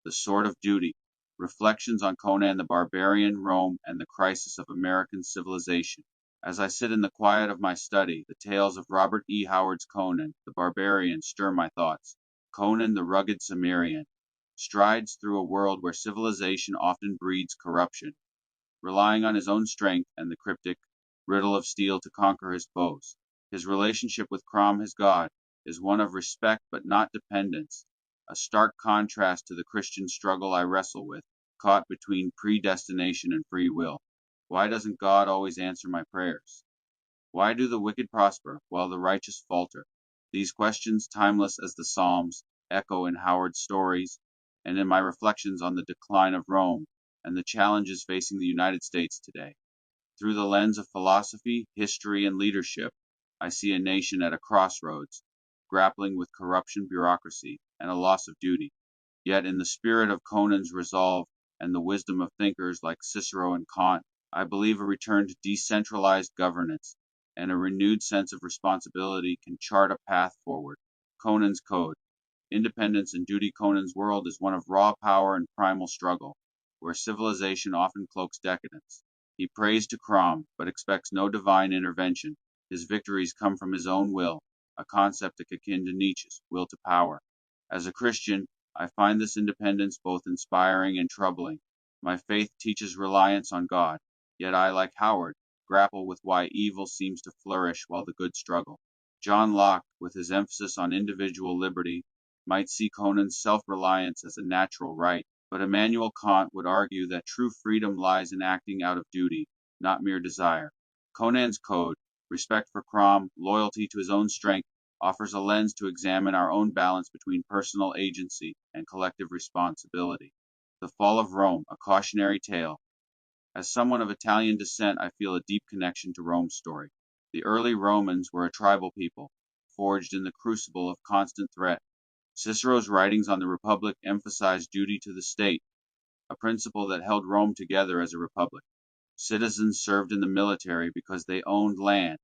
The Sword of Duty, Reflections on Conan the Barbarian, Rome, and the Crisis of American Civilization. As I sit in the quiet of my study, the tales of Robert E. Howard's Conan the Barbarian stir my thoughts. Conan the rugged Cimmerian strides through a world where civilization often breeds corruption, relying on his own strength and the cryptic riddle of steel to conquer his foes. His relationship with Crom, his god, is one of respect but not dependence, a stark contrast to the Christian struggle I wrestle with, caught between predestination and free will. Why doesn't God always answer my prayers? Why do the wicked prosper while the righteous falter? These questions, timeless as the Psalms, echo in Howard's stories and in my reflections on the decline of Rome and the challenges facing the United States today. Through the lens of philosophy, history, and leadership, I see a nation at a crossroads, grappling with corruption, bureaucracy, and a loss of duty. Yet, in the spirit of Conan's resolve and the wisdom of thinkers like Cicero and Kant, I believe a return to decentralized governance and a renewed sense of responsibility can chart a path forward. Conan's Code. Independence and duty. Conan's world is one of raw power and primal struggle, where civilization often cloaks decadence. He prays to Crom, but expects no divine intervention. His victories come from his own will, a concept akin to Nietzsche's will to power. As a Christian, I find this independence both inspiring and troubling. My faith teaches reliance on God, yet I, like Howard, grapple with why evil seems to flourish while the good struggle. John Locke, with his emphasis on individual liberty, might see Conan's self-reliance as a natural right, but Immanuel Kant would argue that true freedom lies in acting out of duty, not mere desire. Conan's Code, respect for Crom, loyalty to his own strength, offers a lens to examine our own balance between personal agency and collective responsibility. The Fall of Rome, a cautionary tale. As someone of Italian descent, I feel a deep connection to Rome's story. The early Romans were a tribal people, forged in the crucible of constant threat. Cicero's writings on the Republic emphasized duty to the state, a principle that held Rome together as a republic. Citizens served in the military because they owned land,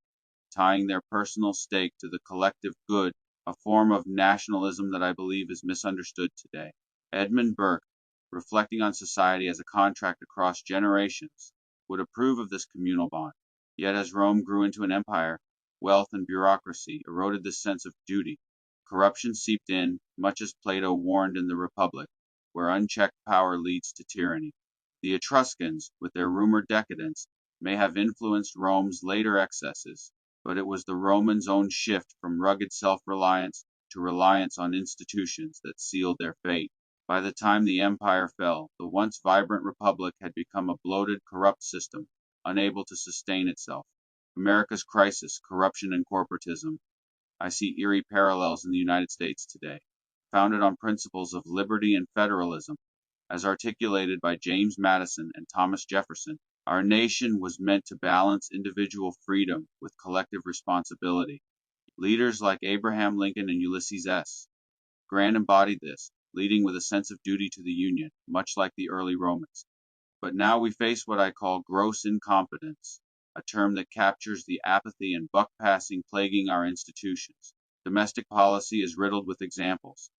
tying their personal stake to the collective good, a form of nationalism that I believe is misunderstood today. Edmund Burke, reflecting on society as a contract across generations, would approve of this communal bond. Yet as Rome grew into an empire, wealth and bureaucracy eroded this sense of duty. Corruption seeped in, much as Plato warned in the Republic, where unchecked power leads to tyranny. The Etruscans, with their rumored decadence, may have influenced Rome's later excesses, but it was the Romans' own shift from rugged self-reliance to reliance on institutions that sealed their fate. By the time the empire fell, the once vibrant republic had become a bloated, corrupt system, unable to sustain itself. America's crisis, corruption, and corporatism. I see eerie parallels in the United States today, founded on principles of liberty and federalism. As articulated by James Madison and Thomas Jefferson, our nation was meant to balance individual freedom with collective responsibility. Leaders like Abraham Lincoln and Ulysses S. Grant embodied this, leading with a sense of duty to the Union, much like the early Romans. But now we face what I call gross incompetence, a term that captures the apathy and buck-passing plaguing our institutions. Domestic policy is riddled with examples.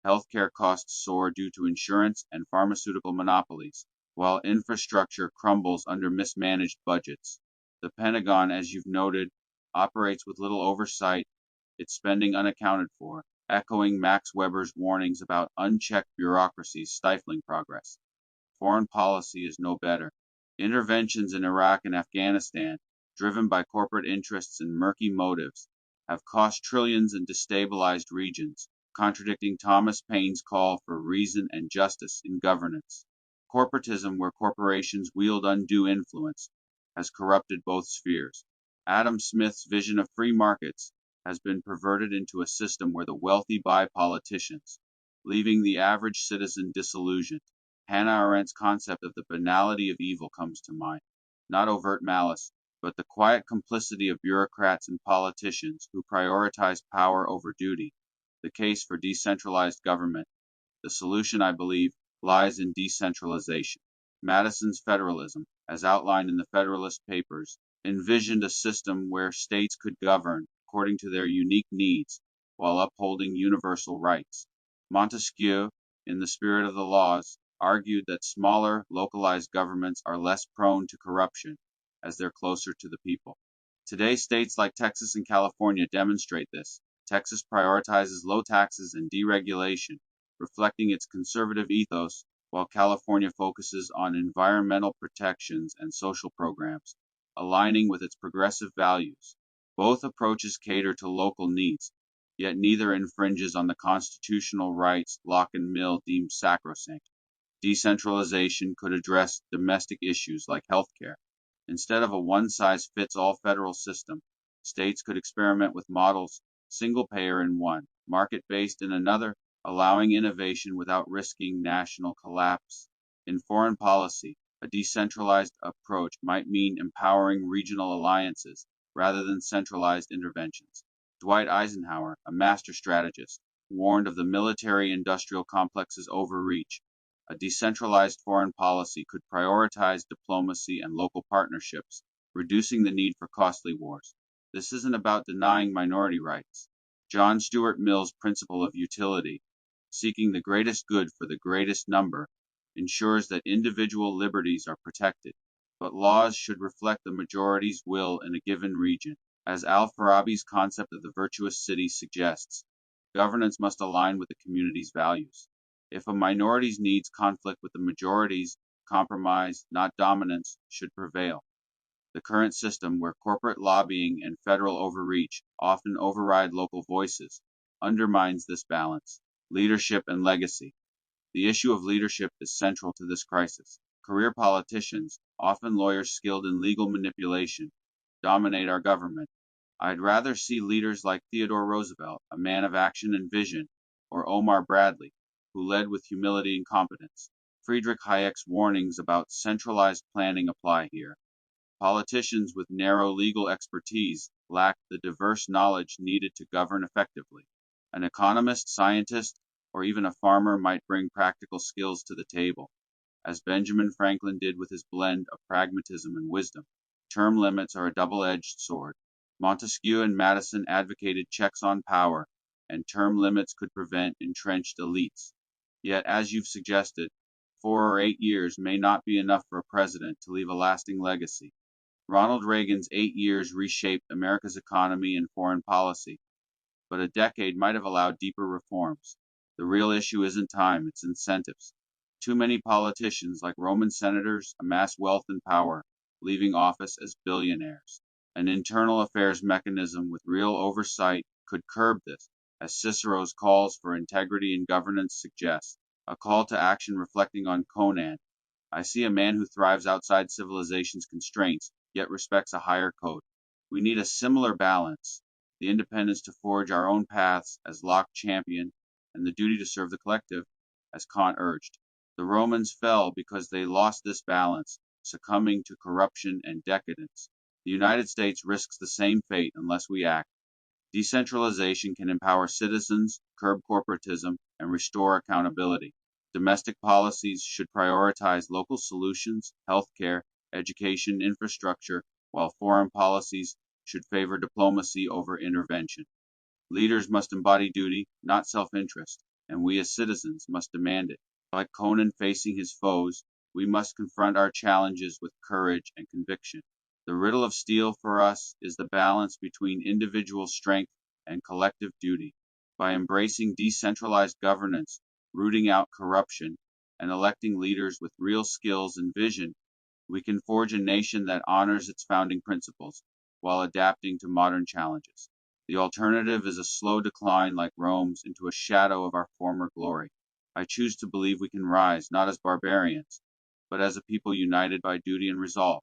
Healthcare costs soar due to insurance and pharmaceutical monopolies, while infrastructure crumbles under mismanaged budgets. The Pentagon, as you've noted, operates with little oversight, its spending unaccounted for, echoing Max Weber's warnings about unchecked bureaucracies stifling progress. Foreign policy is no better. Interventions in Iraq and Afghanistan, driven by corporate interests and murky motives, have cost trillions and destabilized regions, contradicting Thomas Paine's call for reason and justice in governance. Corporatism, where corporations wield undue influence, has corrupted both spheres. Adam Smith's vision of free markets has been perverted into a system where the wealthy buy politicians, leaving the average citizen disillusioned. Hannah Arendt's concept of the banality of evil comes to mind, not overt malice, but the quiet complicity of bureaucrats and politicians who prioritize power over duty. The case for decentralized government. The solution, I believe, lies in decentralization. Madison's federalism, as outlined in the Federalist Papers, envisioned a system where states could govern according to their unique needs while upholding universal rights. Montesquieu, in the spirit of the laws, argued that smaller, localized governments are less prone to corruption as they're closer to the people. Today, states like Texas and California demonstrate this. Texas prioritizes low taxes and deregulation, reflecting its conservative ethos, while California focuses on environmental protections and social programs, aligning with its progressive values. Both approaches cater to local needs, yet neither infringes on the constitutional rights Locke and Mill deemed sacrosanct. Decentralization could address domestic issues like healthcare. Instead of a one-size-fits-all federal system, states could experiment with models, single payer in one, market-based in another, allowing innovation without risking national collapse. In foreign policy, a decentralized approach might mean empowering regional alliances rather than centralized interventions. Dwight Eisenhower, a master strategist, warned of the military-industrial complex's overreach. A decentralized foreign policy could prioritize diplomacy and local partnerships, reducing the need for costly wars. This isn't about denying minority rights. John Stuart Mill's principle of utility, seeking the greatest good for the greatest number, ensures that individual liberties are protected, but laws should reflect the majority's will in a given region. As Al-Farabi's concept of the virtuous city suggests, governance must align with the community's values. If a minority's needs conflict with the majority's, compromise, not dominance, should prevail. The current system, where corporate lobbying and federal overreach often override local voices, undermines this balance. Leadership and legacy. The issue of leadership is central to this crisis. Career politicians, often lawyers skilled in legal manipulation, dominate our government. I'd rather see leaders like Theodore Roosevelt, a man of action and vision, or Omar Bradley, who led with humility and competence. Friedrich Hayek's warnings about centralized planning apply here. Politicians with narrow legal expertise lack the diverse knowledge needed to govern effectively. An economist, scientist, or even a farmer might bring practical skills to the table, as Benjamin Franklin did with his blend of pragmatism and wisdom. Term limits are a double-edged sword. Montesquieu and Madison advocated checks on power, and term limits could prevent entrenched elites. Yet, as you've suggested, 4 or 8 years may not be enough for a president to leave a lasting legacy. Ronald Reagan's 8 years reshaped America's economy and foreign policy, but a decade might have allowed deeper reforms. The real issue isn't time, it's incentives. Too many politicians, like Roman senators, amass wealth and power, leaving office as billionaires. An internal affairs mechanism with real oversight could curb this, as Cicero's calls for integrity in governance suggest. A call to action reflecting on Conan. I see a man who thrives outside civilization's constraints, yet respects a higher code. We need a similar balance, the independence to forge our own paths, as Locke championed, and the duty to serve the collective, as Kant urged. The Romans fell because they lost this balance, succumbing to corruption and decadence. The United States risks the same fate unless we act. Decentralization can empower citizens, curb corporatism, and restore accountability. Domestic policies should prioritize local solutions, healthcare, education, infrastructure, while foreign policies should favor diplomacy over intervention. Leaders must embody duty, not self-interest, and we as citizens must demand it. Like Conan facing his foes, we must confront our challenges with courage and conviction. The riddle of steel for us is the balance between individual strength and collective duty. By embracing decentralized governance, rooting out corruption, and electing leaders with real skills and vision, we can forge a nation that honors its founding principles while adapting to modern challenges. The alternative is a slow decline like Rome's into a shadow of our former glory. I choose to believe we can rise not as barbarians, but as a people united by duty and resolve.